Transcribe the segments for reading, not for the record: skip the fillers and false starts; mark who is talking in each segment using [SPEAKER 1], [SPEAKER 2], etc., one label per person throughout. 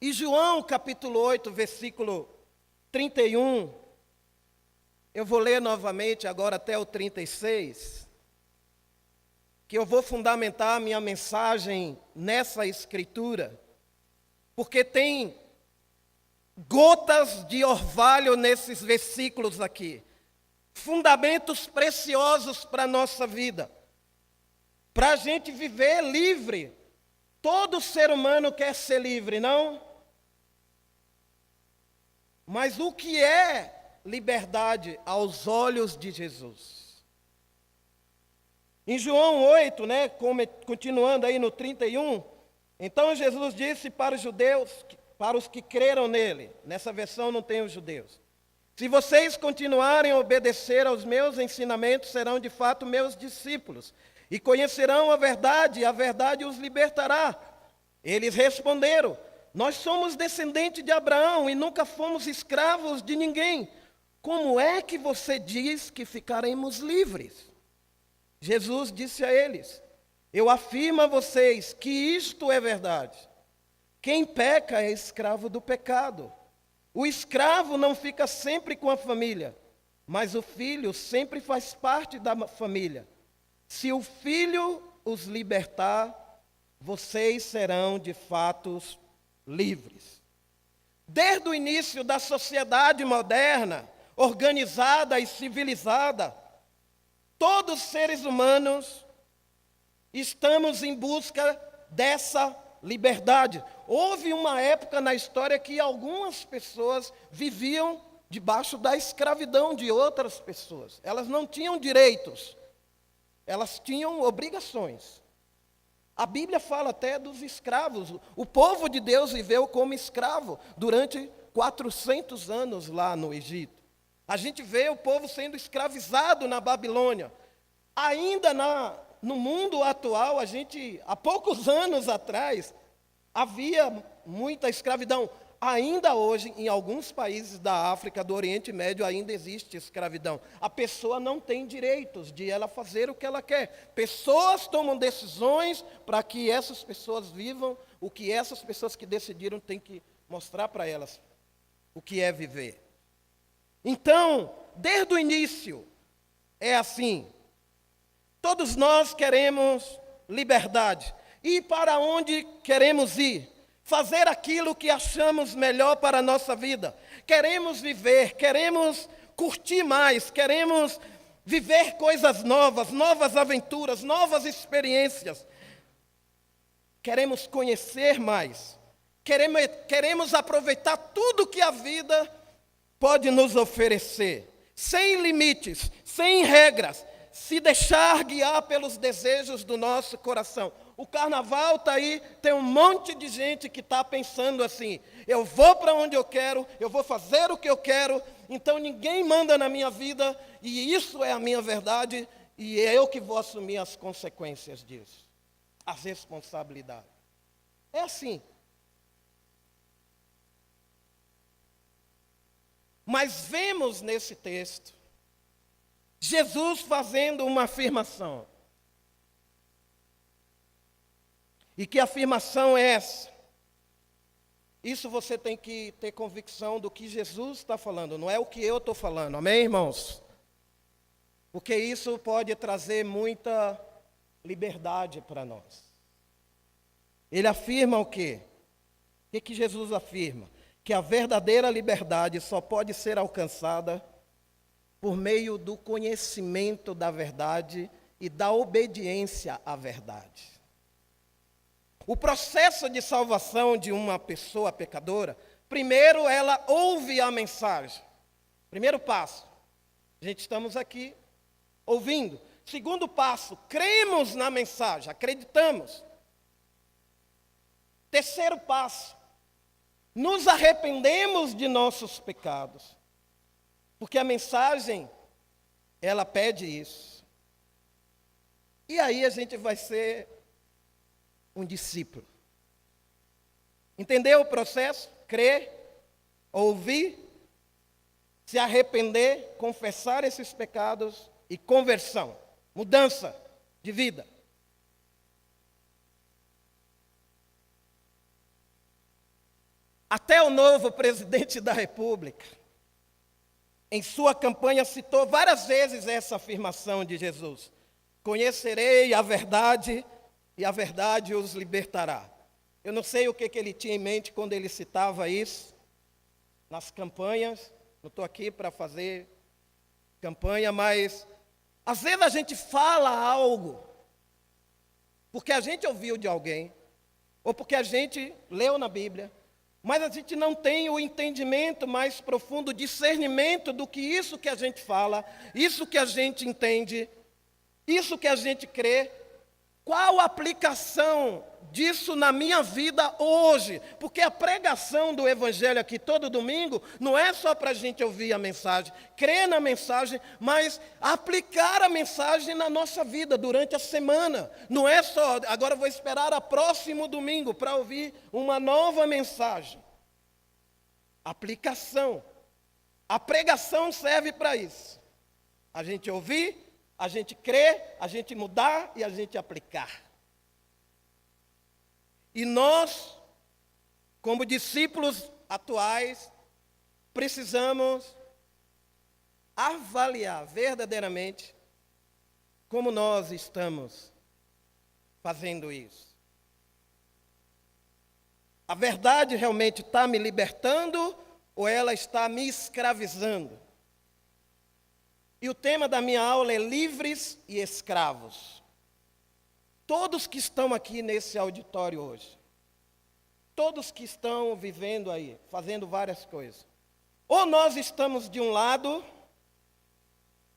[SPEAKER 1] E João, capítulo 8, versículo 31, eu vou ler novamente agora até o 36, que eu vou fundamentar a minha mensagem nessa escritura, porque tem gotas de orvalho nesses versículos aqui, fundamentos preciosos para a nossa vida, para a gente viver livre. Todo ser humano quer ser livre, não? Mas o que é liberdade aos olhos de Jesus? Em João 8, continuando aí no 31, então Jesus disse para os judeus, para os que creram nele, nessa versão não tem os judeus: se vocês continuarem a obedecer aos meus ensinamentos, serão de fato meus discípulos, e conhecerão a verdade os libertará. Eles responderam: nós somos descendentes de Abraão e nunca fomos escravos de ninguém. Como é que você diz que ficaremos livres? Jesus disse a eles: eu afirmo a vocês que isto é verdade. Quem peca é escravo do pecado. O escravo não fica sempre com a família, mas o filho sempre faz parte da família. Se o filho os libertar, vocês serão de fato livres. Desde o início da sociedade moderna, organizada e civilizada, todos os seres humanos estamos em busca dessa liberdade. Houve uma época na história que algumas pessoas viviam debaixo da escravidão de outras pessoas. Elas não tinham direitos, elas tinham obrigações. A Bíblia fala até dos escravos. O povo de Deus viveu como escravo durante 400 anos lá no Egito. A gente vê o povo sendo escravizado na Babilônia. Ainda no mundo atual, há poucos anos atrás, havia muita escravidão. Ainda hoje, em alguns países da África, do Oriente Médio, ainda existe escravidão. A pessoa não tem direitos de ela fazer o que ela quer. Pessoas tomam decisões para que essas pessoas vivam o que essas pessoas que decidiram têm que mostrar para elas o que é viver. Então, desde o início, é assim. Todos nós queremos liberdade. E para onde queremos ir? Fazer aquilo que achamos melhor para a nossa vida. Queremos viver, queremos curtir mais, queremos viver coisas novas, novas aventuras, novas experiências. Queremos conhecer mais. Queremos aproveitar tudo que a vida pode nos oferecer, sem limites, sem regras, se deixar guiar pelos desejos do nosso coração. O carnaval está aí, tem um monte de gente que está pensando assim: eu vou para onde eu quero, eu vou fazer o que eu quero, então ninguém manda na minha vida, e isso é a minha verdade, e é eu que vou assumir as consequências disso, as responsabilidades. É assim. Mas vemos nesse texto Jesus fazendo uma afirmação. E que afirmação é essa? Isso você tem que ter convicção do que Jesus está falando, não é o que eu estou falando, amém, irmãos? Porque isso pode trazer muita liberdade para nós. Ele afirma o quê? O que Jesus afirma? Que a verdadeira liberdade só pode ser alcançada por meio do conhecimento da verdade e da obediência à verdade. O processo de salvação de uma pessoa pecadora, primeiro ela ouve a mensagem. Primeiro passo, estamos aqui ouvindo. Segundo passo, cremos na mensagem, acreditamos. Terceiro passo, nos arrependemos de nossos pecados. Porque a mensagem, ela pede isso. E aí a gente vai ser um discípulo. Entendeu o processo? Crer, ouvir, se arrepender, confessar esses pecados e conversão, mudança de vida. Até o novo presidente da República, em sua campanha, citou várias vezes essa afirmação de Jesus: conhecerei a verdade e a verdade os libertará. Eu não sei o que ele tinha em mente quando ele citava isso nas campanhas. Não estou aqui para fazer campanha, mas às vezes a gente fala algo porque a gente ouviu de alguém, ou porque a gente leu na Bíblia, mas a gente não tem o entendimento mais profundo, o discernimento do que isso que a gente fala, isso que a gente entende, isso que a gente crê, qual a aplicação disso na minha vida hoje? Porque a pregação do Evangelho aqui todo domingo não é só para a gente ouvir a mensagem, crer na mensagem, mas aplicar a mensagem na nossa vida durante a semana. Não é só, agora vou esperar a próximo domingo para ouvir uma nova mensagem. Aplicação. A pregação serve para isso. A gente ouvir, a gente crer, a gente mudar e a gente aplicar. E nós, como discípulos atuais, precisamos avaliar verdadeiramente como nós estamos fazendo isso. A verdade realmente está me libertando ou ela está me escravizando? E o tema da minha aula é livres e escravos. Todos que estão aqui nesse auditório hoje, todos que estão vivendo aí, fazendo várias coisas, ou nós estamos de um lado,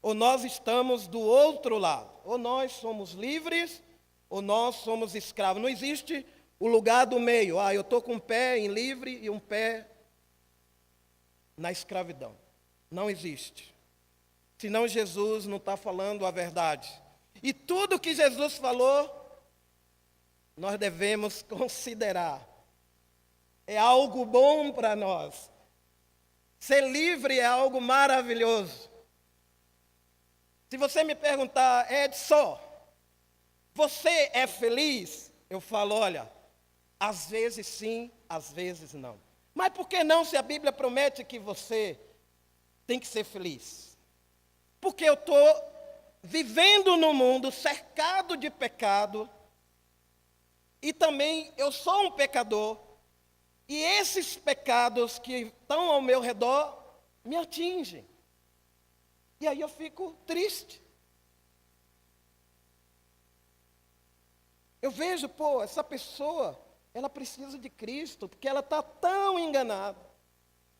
[SPEAKER 1] ou nós estamos do outro lado. Ou nós somos livres, ou nós somos escravos. Não existe o lugar do meio. Eu estou com um pé em livre e um pé na escravidão. Não existe. Senão Jesus não está falando a verdade. E tudo que Jesus falou, nós devemos considerar. É algo bom para nós. Ser livre é algo maravilhoso. Se você me perguntar, Edson, você é feliz? Eu falo, olha, às vezes sim, às vezes não. Mas por que não, se a Bíblia promete que você tem que ser feliz? Porque eu estou vivendo no mundo cercado de pecado, e também eu sou um pecador, e esses pecados que estão ao meu redor me atingem. E aí eu fico triste. Eu vejo, essa pessoa, ela precisa de Cristo, porque ela está tão enganada.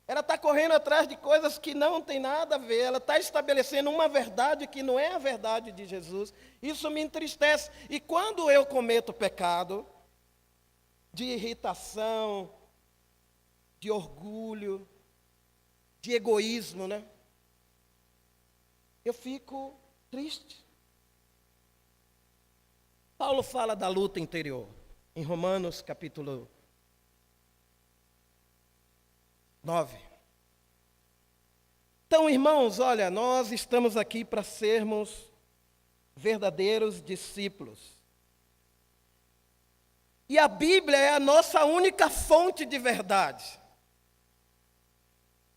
[SPEAKER 1] Ela está correndo atrás de coisas que não tem nada a ver. Ela está estabelecendo uma verdade que não é a verdade de Jesus. Isso me entristece. E quando eu cometo pecado, de irritação, de orgulho, de egoísmo, né? Eu fico triste. Paulo fala da luta interior, em Romanos capítulo 9. Então, irmãos, olha, nós estamos aqui para sermos verdadeiros discípulos. E a Bíblia é a nossa única fonte de verdade.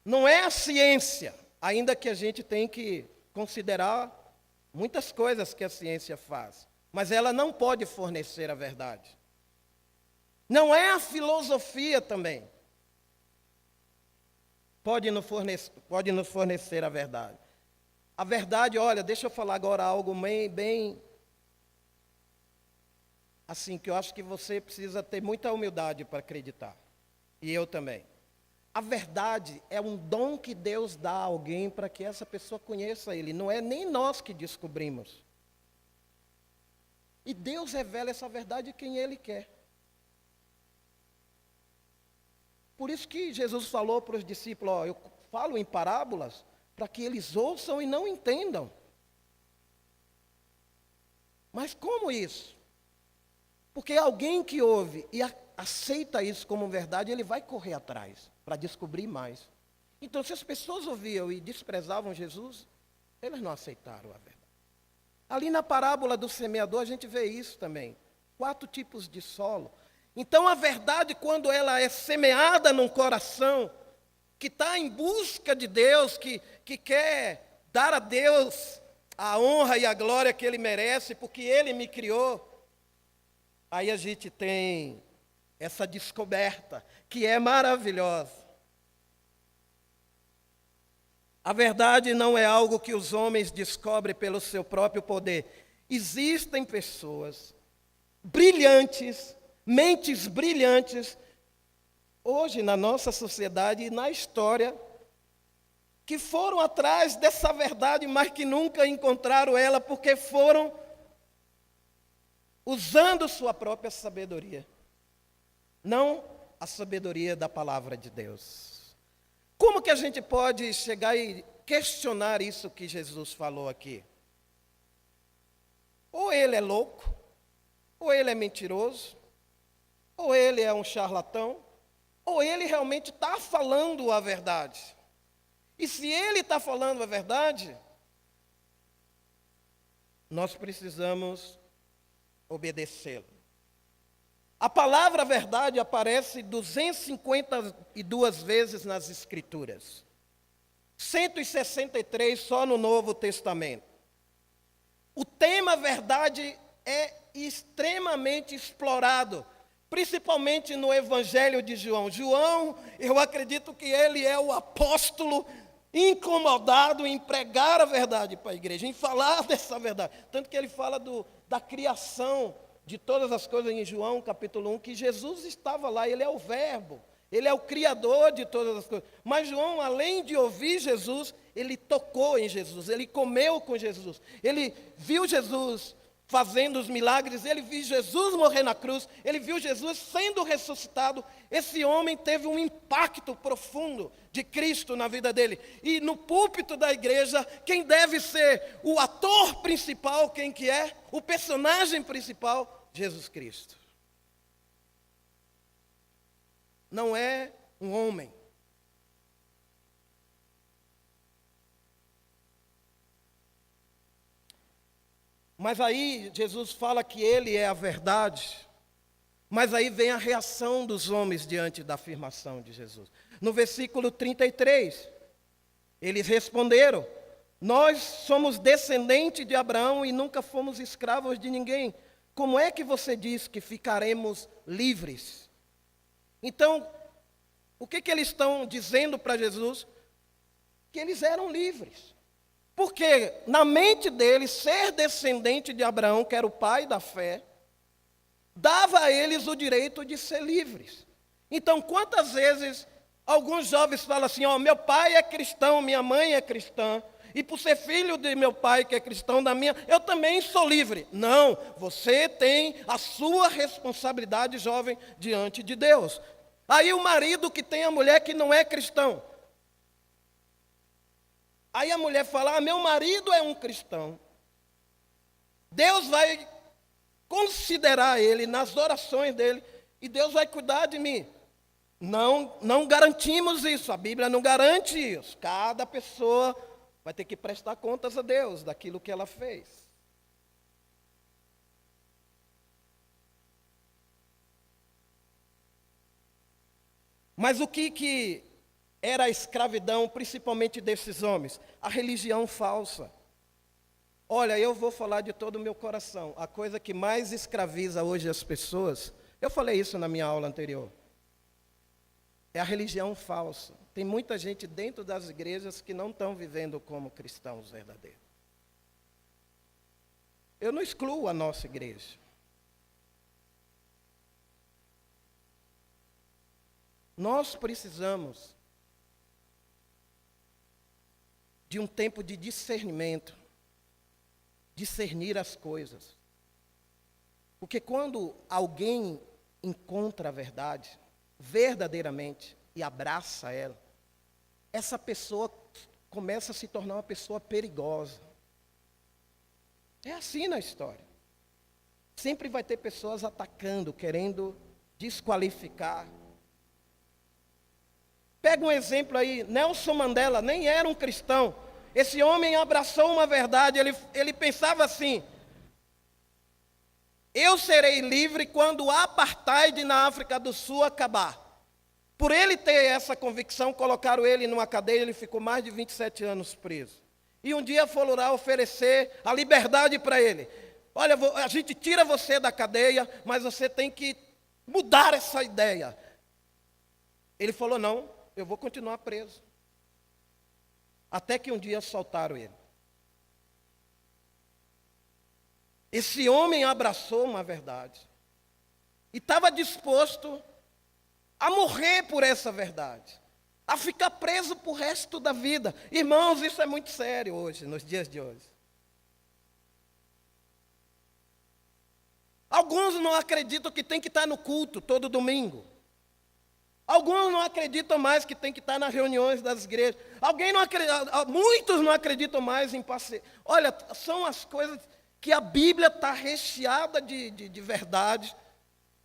[SPEAKER 1] Não é a ciência, ainda que a gente tem que considerar muitas coisas que a ciência faz, mas ela não pode fornecer a verdade. Não é a filosofia também. Pode nos fornecer a verdade. A verdade, olha, deixa eu falar agora algo bem assim, que eu acho que você precisa ter muita humildade para acreditar. E eu também. A verdade é um dom que Deus dá a alguém para que essa pessoa conheça Ele. Não é nem nós que descobrimos. E Deus revela essa verdade a quem Ele quer. Por isso que Jesus falou para os discípulos, eu falo em parábolas para que eles ouçam e não entendam. Mas como isso? Porque alguém que ouve e aceita isso como verdade, ele vai correr atrás para descobrir mais. Então, se as pessoas ouviam e desprezavam Jesus, eles não aceitaram a verdade. Ali na parábola do semeador, a gente vê isso também. 4 tipos de solo. Então, a verdade, quando ela é semeada num coração que está em busca de Deus, que quer dar a Deus a honra e a glória que Ele merece, porque Ele me criou, aí a gente tem essa descoberta, que é maravilhosa. A verdade não é algo que os homens descobrem pelo seu próprio poder. Existem pessoas brilhantes, mentes brilhantes, hoje na nossa sociedade e na história, que foram atrás dessa verdade, mas que nunca encontraram ela, porque foram usando sua própria sabedoria, não a sabedoria da palavra de Deus. Como que a gente pode chegar e questionar isso que Jesus falou aqui? Ou ele é louco, ou ele é mentiroso, ou ele é um charlatão, ou ele realmente está falando a verdade. E se ele está falando a verdade, nós precisamos obedecê-lo. A palavra verdade aparece 252 vezes nas Escrituras. 163 só no Novo Testamento. O tema verdade é extremamente explorado, principalmente no Evangelho de João. João, eu acredito que ele é o apóstolo incomodado em pregar a verdade para a igreja, em falar dessa verdade. Tanto que ele fala da criação de todas as coisas em João, capítulo 1, que Jesus estava lá, ele é o verbo, ele é o criador de todas as coisas. Mas João, além de ouvir Jesus, ele tocou em Jesus, ele comeu com Jesus, ele viu Jesus fazendo os milagres, ele viu Jesus morrer na cruz, ele viu Jesus sendo ressuscitado. Esse homem teve um impacto profundo de Cristo na vida dele. E no púlpito da igreja, quem deve ser o ator principal, quem que é? O personagem principal, Jesus Cristo. Não é um homem. Mas aí Jesus fala que ele é a verdade, mas aí vem a reação dos homens diante da afirmação de Jesus. No versículo 33, eles responderam: nós somos descendentes de Abraão e nunca fomos escravos de ninguém. Como é que você diz que ficaremos livres? Então, o que eles estão dizendo para Jesus? Que eles eram livres. Porque na mente deles, ser descendente de Abraão, que era o pai da fé, dava a eles o direito de ser livres. Então, quantas vezes alguns jovens falam assim: ó, meu pai é cristão, minha mãe é cristã, e por ser filho de meu pai que é cristão, eu também sou livre. Não, você tem a sua responsabilidade, jovem, diante de Deus. Aí o marido que tem a mulher que não é cristão. Aí a mulher fala: meu marido é um cristão. Deus vai considerar ele nas orações dele e Deus vai cuidar de mim. Não garantimos isso, a Bíblia não garante isso. Cada pessoa vai ter que prestar contas a Deus daquilo que ela fez. Mas o que era a escravidão, principalmente desses homens? A religião falsa. Olha, eu vou falar de todo o meu coração. A coisa que mais escraviza hoje as pessoas, eu falei isso na minha aula anterior, é a religião falsa. Tem muita gente dentro das igrejas que não estão vivendo como cristãos verdadeiros. Eu não excluo a nossa igreja. Nós precisamos de um tempo de discernimento, discernir as coisas. Porque quando alguém encontra a verdade, verdadeiramente, e abraça ela, essa pessoa começa a se tornar uma pessoa perigosa. É assim na história. Sempre vai ter pessoas atacando, querendo desqualificar. Pega um exemplo aí, Nelson Mandela nem era um cristão. Esse homem abraçou uma verdade, ele pensava assim: Eu serei livre quando o apartheid na África do Sul acabar. Por ele ter essa convicção, colocaram ele numa cadeia, ele ficou mais de 27 anos preso. E um dia foram lá oferecer a liberdade para ele. Olha, a gente tira você da cadeia, mas você tem que mudar essa ideia. Ele falou, não, eu vou continuar preso. Até que um dia soltaram ele. Esse homem abraçou uma verdade. E estava disposto a morrer por essa verdade. A ficar preso para o resto da vida. Irmãos, isso é muito sério hoje, nos dias de hoje. Alguns não acreditam que tem que estar no culto todo domingo. Alguns não acreditam mais que tem que estar nas reuniões das igrejas. Muitos não acreditam mais em passeio. Olha, são as coisas que a Bíblia está recheada de verdade.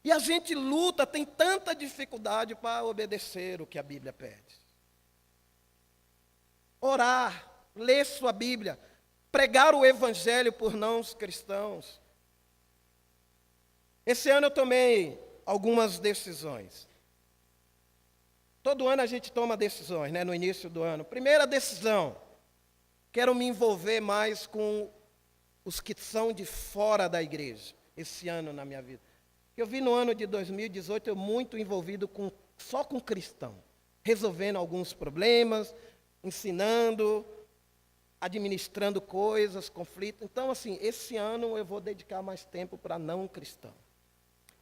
[SPEAKER 1] E a gente luta, tem tanta dificuldade para obedecer o que a Bíblia pede. Orar, ler sua Bíblia, pregar o Evangelho por não cristãos. Esse ano eu tomei algumas decisões. Todo ano a gente toma decisões, né, no início do ano. Primeira decisão, quero me envolver mais com os que são de fora da igreja, esse ano na minha vida. Eu vi no ano de 2018, eu muito envolvido só com cristão, resolvendo alguns problemas, ensinando, administrando coisas, conflitos. Então, assim, esse ano eu vou dedicar mais tempo para não cristão.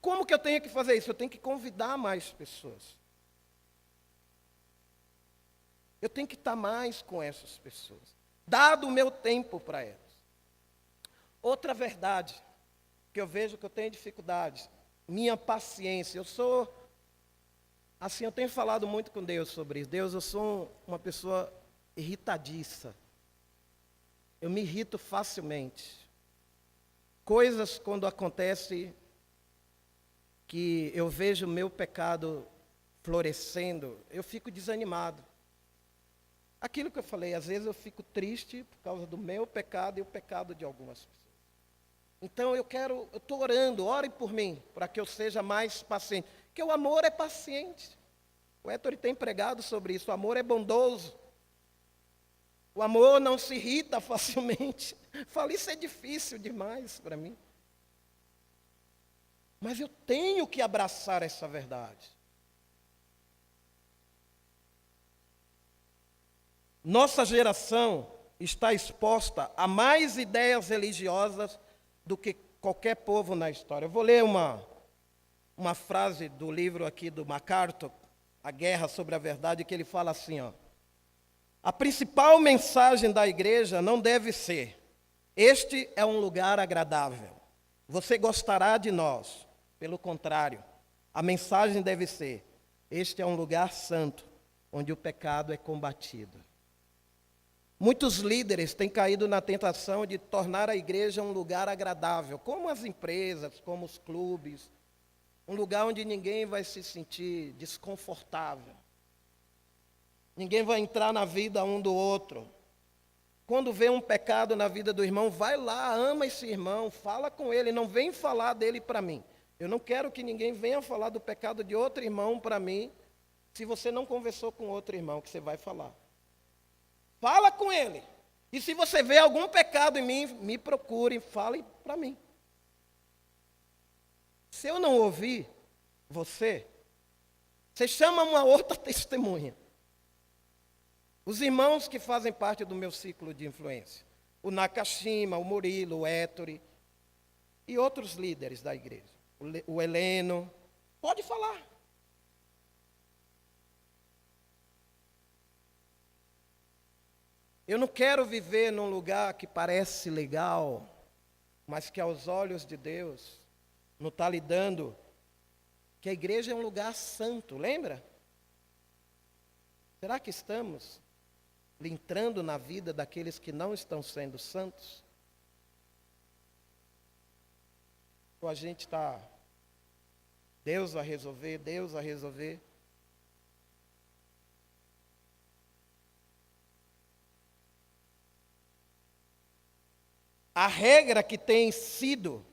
[SPEAKER 1] Como que eu tenho que fazer isso? Eu tenho que convidar mais pessoas. Eu tenho que estar mais com essas pessoas, dado o meu tempo para elas. Outra verdade, que eu vejo que eu tenho dificuldade, minha paciência. Eu tenho falado muito com Deus sobre isso. Deus, eu sou uma pessoa irritadiça. Eu me irrito facilmente. Coisas quando acontecem que eu vejo o meu pecado florescendo, eu fico desanimado. Aquilo que eu falei, às vezes eu fico triste por causa do meu pecado e o pecado de algumas pessoas. Então eu estou orando, ore por mim, para que eu seja mais paciente. Porque o amor é paciente. O Héctor tem pregado sobre isso, o amor é bondoso. O amor não se irrita facilmente. Falo, isso é difícil demais para mim. Mas eu tenho que abraçar essa verdade. Nossa geração está exposta a mais ideias religiosas do que qualquer povo na história. Eu vou ler uma frase do livro aqui do MacArthur, A Guerra sobre a Verdade, que ele fala assim, ó. A principal mensagem da igreja não deve ser: este é um lugar agradável, você gostará de nós. Pelo contrário, a mensagem deve ser: este é um lugar santo, onde o pecado é combatido. Muitos líderes têm caído na tentação de tornar a igreja um lugar agradável, como as empresas, como os clubes, um lugar onde ninguém vai se sentir desconfortável. Ninguém vai entrar na vida um do outro. Quando vê um pecado na vida do irmão, vai lá, ama esse irmão, fala com ele, não vem falar dele para mim. Eu não quero que ninguém venha falar do pecado de outro irmão para mim, se você não conversou com outro irmão que você vai falar. Fala com ele. E se você vê algum pecado em mim, me procure, fale para mim. Se eu não ouvir você chama uma outra testemunha. Os irmãos que fazem parte do meu ciclo de influência. O Nakashima, o Murilo, o Ettore e outros líderes da igreja. O Heleno. Pode falar. Eu não quero viver num lugar que parece legal, mas que aos olhos de Deus não está lhe dando, que a igreja é um lugar santo, lembra? Será que estamos entrando na vida daqueles que não estão sendo santos? Ou a gente está, Deus vai resolver, Deus vai resolver. A regra que tem sido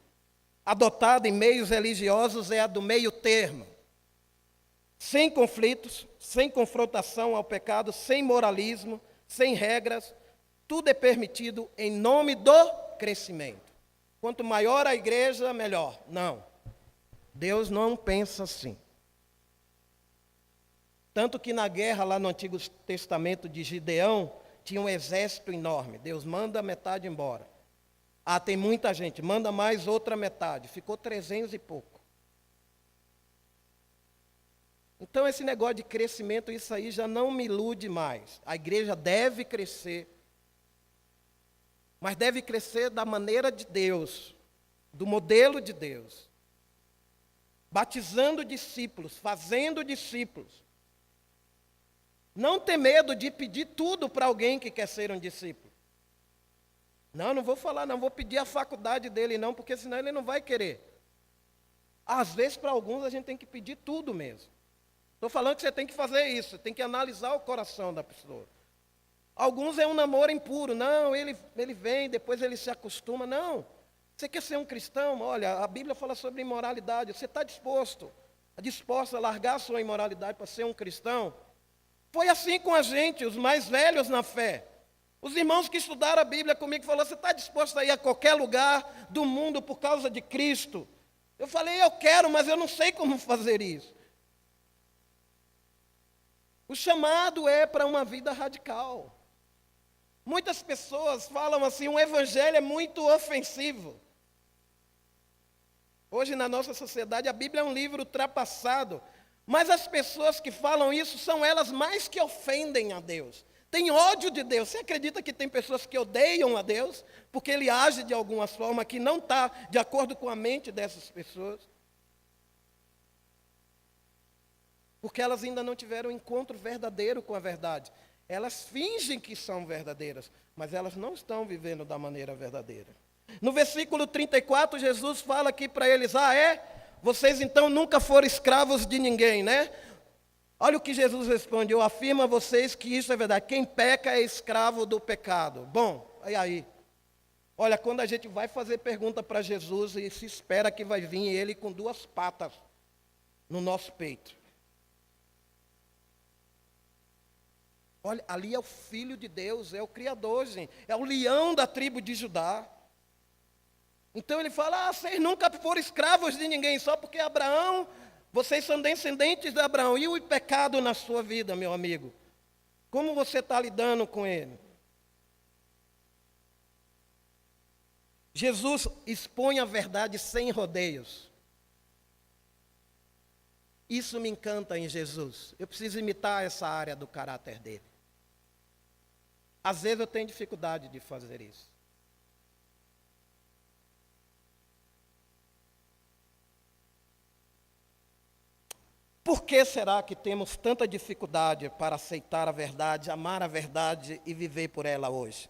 [SPEAKER 1] adotada em meios religiosos é a do meio termo. Sem conflitos, sem confrontação ao pecado, sem moralismo, sem regras, tudo é permitido em nome do crescimento. Quanto maior a igreja, melhor. Não. Deus não pensa assim. Tanto que na guerra lá no Antigo Testamento de Gideão, tinha um exército enorme. Deus manda a metade embora. Ah, tem muita gente, manda mais outra metade. Ficou 300 e pouco. Então esse negócio de crescimento, isso aí já não me ilude mais. A igreja deve crescer. Mas deve crescer da maneira de Deus, do modelo de Deus. Batizando discípulos, fazendo discípulos. Não ter medo de pedir tudo para alguém que quer ser um discípulo. Não vou falar, não vou pedir a faculdade dele não, porque senão ele não vai querer. Às vezes para alguns a gente tem que pedir tudo mesmo. Estou falando que você tem que fazer isso, tem que analisar o coração da pessoa. Alguns é um namoro impuro. Não, ele vem, depois ele se acostuma. Não, você quer ser um cristão? Olha, a Bíblia fala sobre imoralidade. Você está disposta a largar a sua imoralidade para ser um cristão? Foi assim com a gente, os mais velhos na fé. Os irmãos que estudaram a Bíblia comigo falaram, você está disposto a ir a qualquer lugar do mundo por causa de Cristo? Eu falei, eu quero, mas eu não sei como fazer isso. O chamado é para uma vida radical. Muitas pessoas falam assim, o evangelho é muito ofensivo. Hoje na nossa sociedade a Bíblia é um livro ultrapassado, mas as pessoas que falam isso são elas mais que ofendem a Deus. Tem ódio de Deus. Você acredita que tem pessoas que odeiam a Deus porque Ele age de alguma forma que não está de acordo com a mente dessas pessoas? Porque elas ainda não tiveram um encontro verdadeiro com a verdade. Elas fingem que são verdadeiras, mas elas não estão vivendo da maneira verdadeira. No versículo 34, Jesus fala aqui para eles, vocês então nunca foram escravos de ninguém, né? Olha o que Jesus responde, eu afirmo a vocês que isso é verdade, quem peca é escravo do pecado. Bom, aí. Olha, quando a gente vai fazer pergunta para Jesus, e se espera que vai vir ele com 2 patas no nosso peito. Olha, ali é o Filho de Deus, é o Criador, gente. É o leão da tribo de Judá. Então ele fala, vocês nunca foram escravos de ninguém, só porque Abraão, vocês são descendentes de Abraão. E o pecado na sua vida, meu amigo? Como você está lidando com ele? Jesus expõe a verdade sem rodeios. Isso me encanta em Jesus. Eu preciso imitar essa área do caráter dele. Às vezes eu tenho dificuldade de fazer isso. Por que será que temos tanta dificuldade para aceitar a verdade, amar a verdade e viver por ela hoje?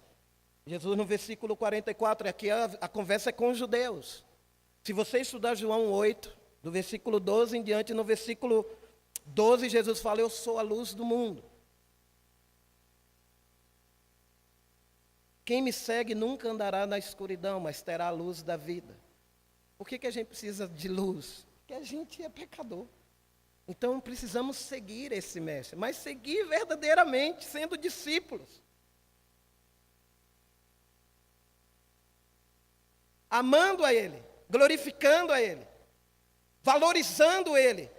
[SPEAKER 1] Jesus no versículo 44, aqui a conversa é com os judeus. Se você estudar João 8, do versículo 12 em diante, no versículo 12 Jesus fala, eu sou a luz do mundo. Quem me segue nunca andará na escuridão, mas terá a luz da vida. Por que a gente precisa de luz? Porque a gente é pecador. Então precisamos seguir esse mestre, mas seguir verdadeiramente, sendo discípulos. Amando a Ele, glorificando a Ele, valorizando Ele,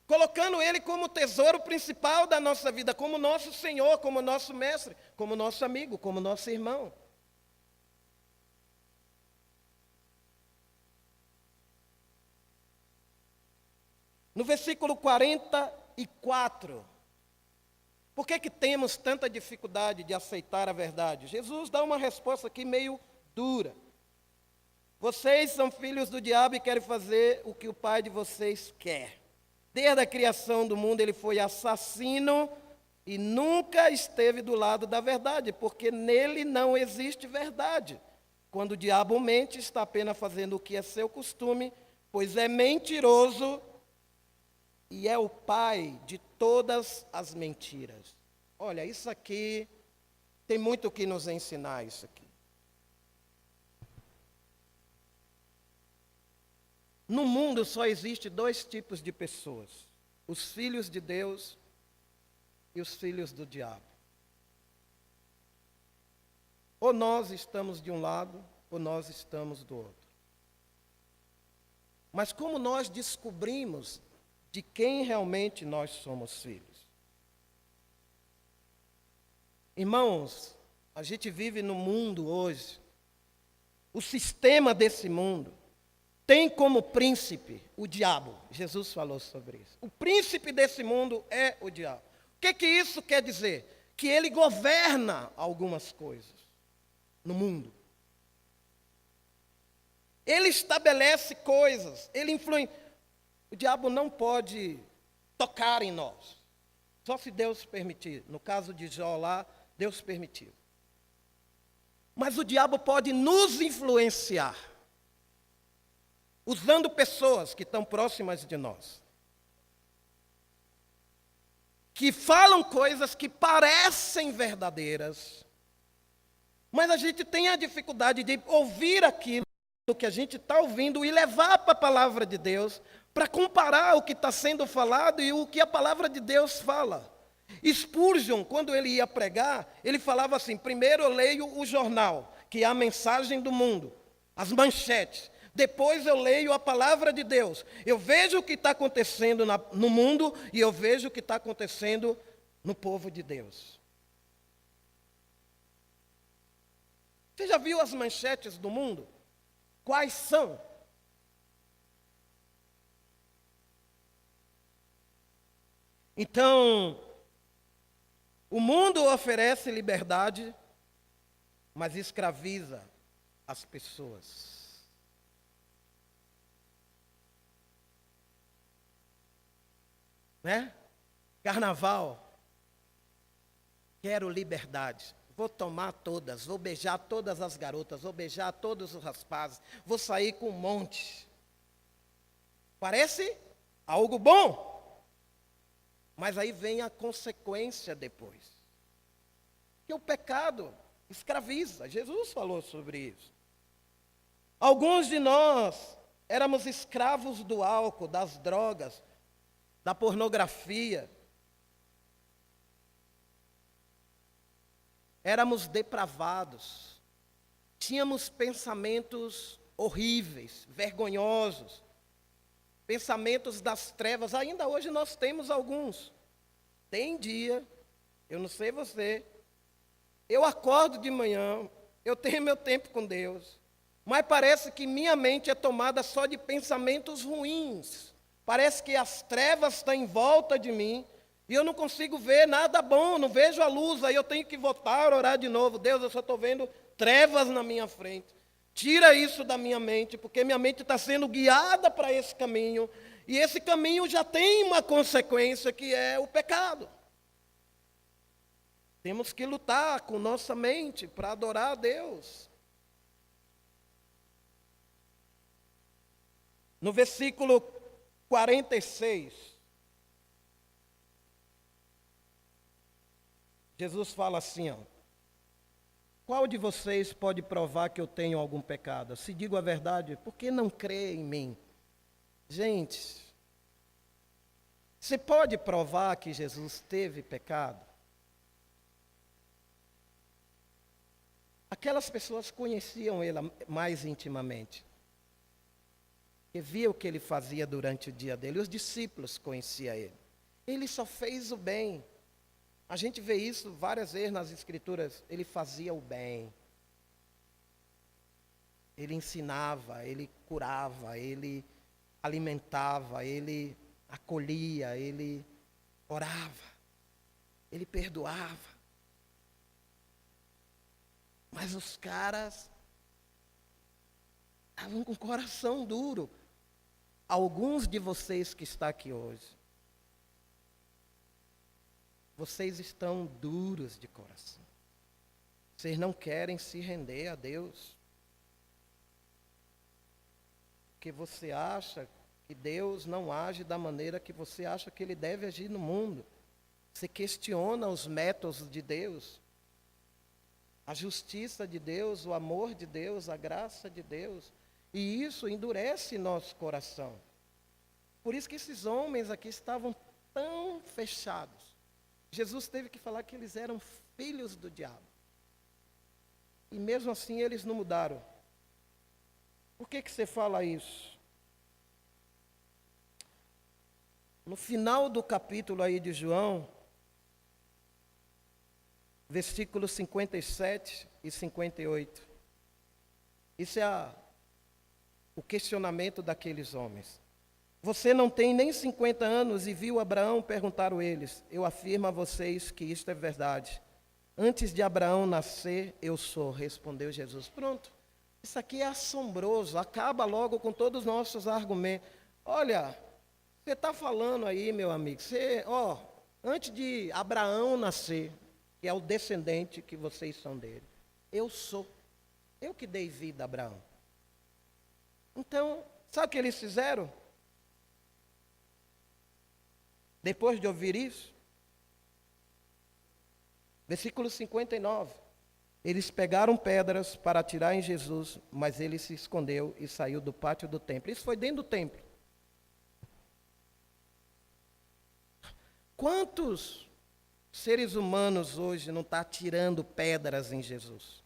[SPEAKER 1] colocando Ele como o tesouro principal da nossa vida, como nosso Senhor, como nosso mestre, como nosso amigo, como nosso irmão. No versículo 44, por que temos tanta dificuldade de aceitar a verdade? Jesus dá uma resposta aqui meio dura. Vocês são filhos do diabo e querem fazer o que o pai de vocês quer. Desde a criação do mundo ele foi assassino e nunca esteve do lado da verdade, porque nele não existe verdade. Quando o diabo mente, está apenas fazendo o que é seu costume, pois é mentiroso e é o pai de todas as mentiras. Olha, isso aqui tem muito o que nos ensinar, isso aqui. No mundo só existe dois tipos de pessoas: os filhos de Deus e os filhos do diabo. Ou nós estamos de um lado, ou nós estamos do outro. Mas como nós descobrimos de quem realmente nós somos filhos? Irmãos, a gente vive no mundo hoje. O sistema desse mundo tem como príncipe o diabo. Jesus falou sobre isso. O príncipe desse mundo é o diabo. O que isso quer dizer? Que ele governa algumas coisas no mundo. Ele estabelece coisas, ele influencia. O diabo não pode tocar em nós, só se Deus permitir. No caso de Jó lá, Deus permitiu. Mas o diabo pode nos influenciar, usando pessoas que estão próximas de nós, que falam coisas que parecem verdadeiras, mas a gente tem a dificuldade de ouvir aquilo que a gente está ouvindo e levar para a palavra de Deus, para comparar o que está sendo falado e o que a palavra de Deus fala. Spurgeon, quando ele ia pregar, ele falava assim: primeiro eu leio o jornal, que é a mensagem do mundo, as manchetes. Depois eu leio a palavra de Deus. Eu vejo o que está acontecendo no mundo e eu vejo o que está acontecendo no povo de Deus. Você já viu as manchetes do mundo? Quais são? Então, o mundo oferece liberdade, mas escraviza as pessoas. Né? Carnaval. Quero liberdade. Vou tomar todas, vou beijar todas as garotas, vou beijar todos os rapazes, vou sair com um monte. Parece algo bom, mas aí vem a consequência depois. Que o pecado escraviza. Jesus falou sobre isso. Alguns de nós éramos escravos do álcool, das drogas, da pornografia. Éramos depravados. Tínhamos pensamentos horríveis, vergonhosos. Pensamentos das trevas. Ainda hoje nós temos alguns. Tem dia, eu não sei você, eu acordo de manhã, eu tenho meu tempo com Deus, mas parece que minha mente é tomada só de pensamentos ruins. Parece que as trevas estão em volta de mim e eu não consigo ver nada bom, não vejo a luz. Aí eu tenho que voltar, orar de novo. Deus, eu só estou vendo trevas na minha frente. Tira isso da minha mente, porque minha mente está sendo guiada para esse caminho. E esse caminho já tem uma consequência, que é o pecado. Temos que lutar com nossa mente para adorar a Deus. No versículo 46, Jesus fala assim, ó: qual de vocês pode provar que eu tenho algum pecado? Se digo a verdade, por que não crê em mim? Gente, você pode provar que Jesus teve pecado? Aquelas pessoas conheciam ele mais intimamente, que via o que ele fazia durante o dia dele. Os discípulos conheciam ele. Ele só fez o bem. A gente vê isso várias vezes nas Escrituras. Ele fazia o bem. Ele ensinava, ele curava, ele alimentava, ele acolhia, ele orava, ele perdoava. Mas os caras estavam com o coração duro. Alguns de vocês que estão aqui hoje, vocês estão duros de coração. Vocês não querem se render a Deus. Porque você acha que Deus não age da maneira que você acha que Ele deve agir no mundo. Você questiona os métodos de Deus, a justiça de Deus, o amor de Deus, a graça de Deus. E isso endurece nosso coração. Por isso que esses homens aqui estavam tão fechados. Jesus teve que falar que eles eram filhos do diabo. E mesmo assim eles não mudaram. Por que você fala isso? No final do capítulo aí de João, versículos 57 e 58. Isso é o questionamento daqueles homens. Você não tem nem 50 anos e viu Abraão? Perguntaram eles. Eu afirmo a vocês que isto é verdade. Antes de Abraão nascer, eu sou, respondeu Jesus. Pronto. Isso aqui é assombroso. Acaba logo com todos os nossos argumentos. Olha, você está falando aí, meu amigo, antes de Abraão nascer, que é o descendente que vocês são dele, eu sou. Eu que dei vida a Abraão. Então, sabe o que eles fizeram? Depois de ouvir isso, versículo 59, eles pegaram pedras para atirar em Jesus, mas ele se escondeu e saiu do pátio do templo. Isso foi dentro do templo. Quantos seres humanos hoje não estão atirando pedras em Jesus?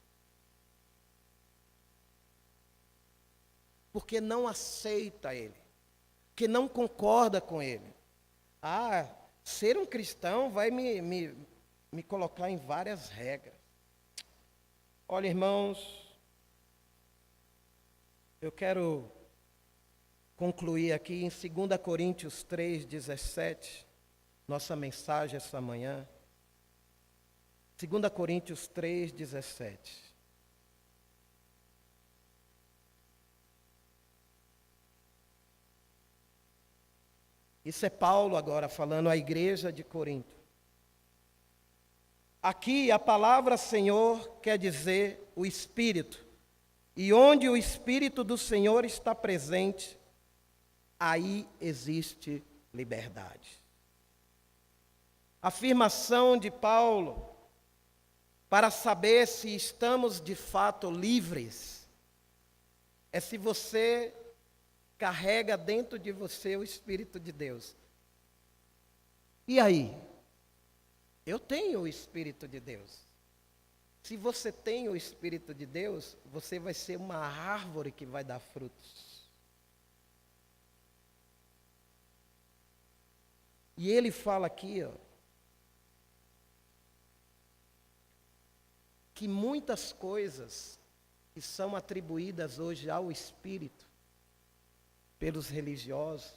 [SPEAKER 1] Porque não aceita ele, que não concorda com ele. Ser um cristão vai me colocar em várias regras. Olha, irmãos, eu quero concluir aqui em 2 Coríntios 3:17, nossa mensagem essa manhã. 2 Coríntios 3:17. Isso é Paulo agora falando à igreja de Corinto. Aqui a palavra Senhor quer dizer o Espírito. E onde o Espírito do Senhor está presente, aí existe liberdade. Afirmação de Paulo para saber se estamos de fato livres é se você carrega dentro de você o Espírito de Deus. E aí? Eu tenho o Espírito de Deus. Se você tem o Espírito de Deus, você vai ser uma árvore que vai dar frutos. E ele fala aqui, que muitas coisas que são atribuídas hoje ao Espírito, pelos religiosos,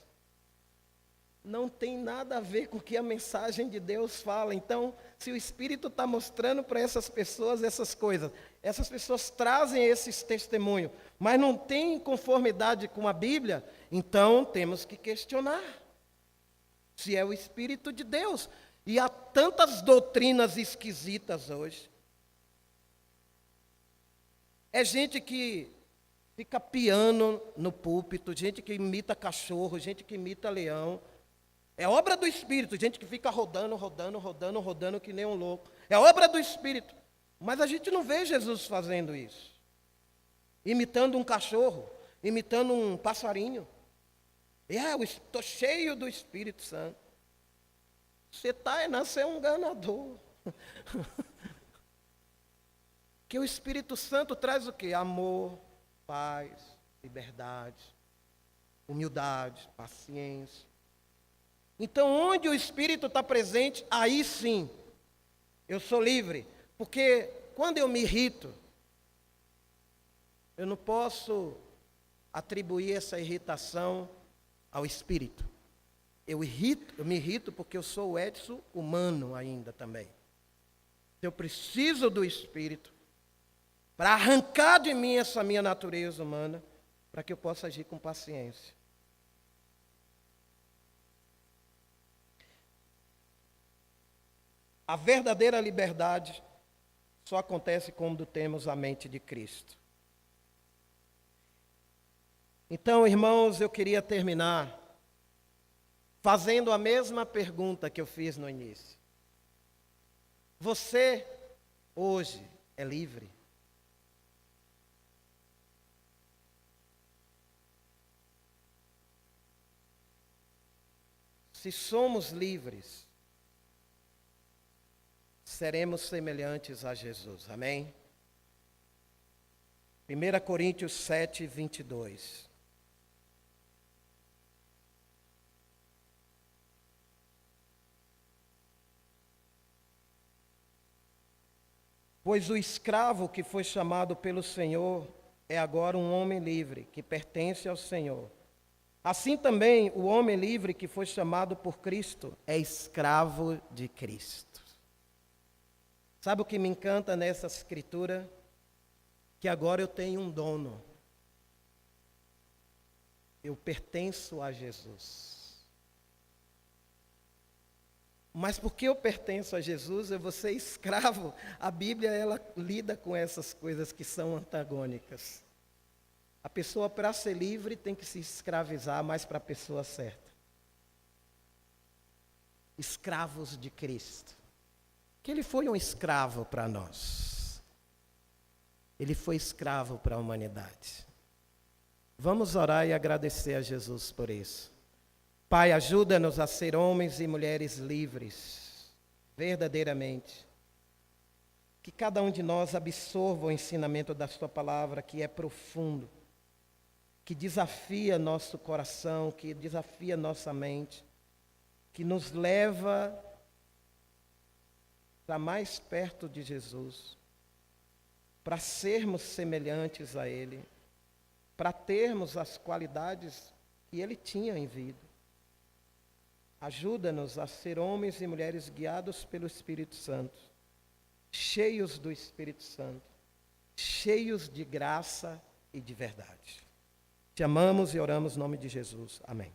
[SPEAKER 1] não tem nada a ver com o que a mensagem de Deus fala. Então, se o Espírito está mostrando para essas pessoas essas coisas, essas pessoas trazem esses testemunhos, mas não tem conformidade com a Bíblia, então temos que questionar se é o Espírito de Deus. E há tantas doutrinas esquisitas hoje. É gente que fica piando no púlpito, gente que imita cachorro, gente que imita leão. É obra do Espírito, gente que fica rodando que nem um louco. É obra do Espírito. Mas a gente não vê Jesus fazendo isso. Imitando um cachorro, imitando um passarinho. Eu estou cheio do Espírito Santo. Você nasceu um enganador. Que o Espírito Santo traz o quê? Amor, paz, liberdade, humildade, paciência. Então, onde o Espírito está presente, aí sim, eu sou livre. Porque quando eu me irrito, eu não posso atribuir essa irritação ao Espírito. Eu me irrito porque eu sou o Edson humano ainda também. Eu preciso do Espírito para arrancar de mim essa minha natureza humana, para que eu possa agir com paciência. A verdadeira liberdade só acontece quando temos a mente de Cristo. Então, irmãos, eu queria terminar fazendo a mesma pergunta que eu fiz no início. Você, hoje, é livre? se somos livres, seremos semelhantes a Jesus. Amém? 1 Coríntios 7, 22. Pois o escravo que foi chamado pelo Senhor é agora um homem livre, que pertence ao Senhor. Assim também o homem livre que foi chamado por Cristo é escravo de Cristo. Sabe o que me encanta nessa escritura? Que agora eu tenho um dono. Eu pertenço a Jesus. Mas porque eu pertenço a Jesus, eu vou ser escravo. A Bíblia, ela lida com essas coisas que são antagônicas. A pessoa, para ser livre, tem que se escravizar, mas para a pessoa certa. Escravos de Cristo. Que ele foi um escravo para nós. Ele foi escravo para a humanidade. Vamos orar e agradecer a Jesus por isso. Pai, ajuda-nos a ser homens e mulheres livres, verdadeiramente. Que cada um de nós absorva o ensinamento da sua palavra, que é profundo, que desafia nosso coração, que desafia nossa mente, que nos leva para mais perto de Jesus, para sermos semelhantes a Ele, para termos as qualidades que Ele tinha em vida. Ajuda-nos a ser homens e mulheres guiados pelo Espírito Santo, cheios do Espírito Santo, cheios de graça e de verdade. Te amamos e oramos em nome de Jesus. Amém.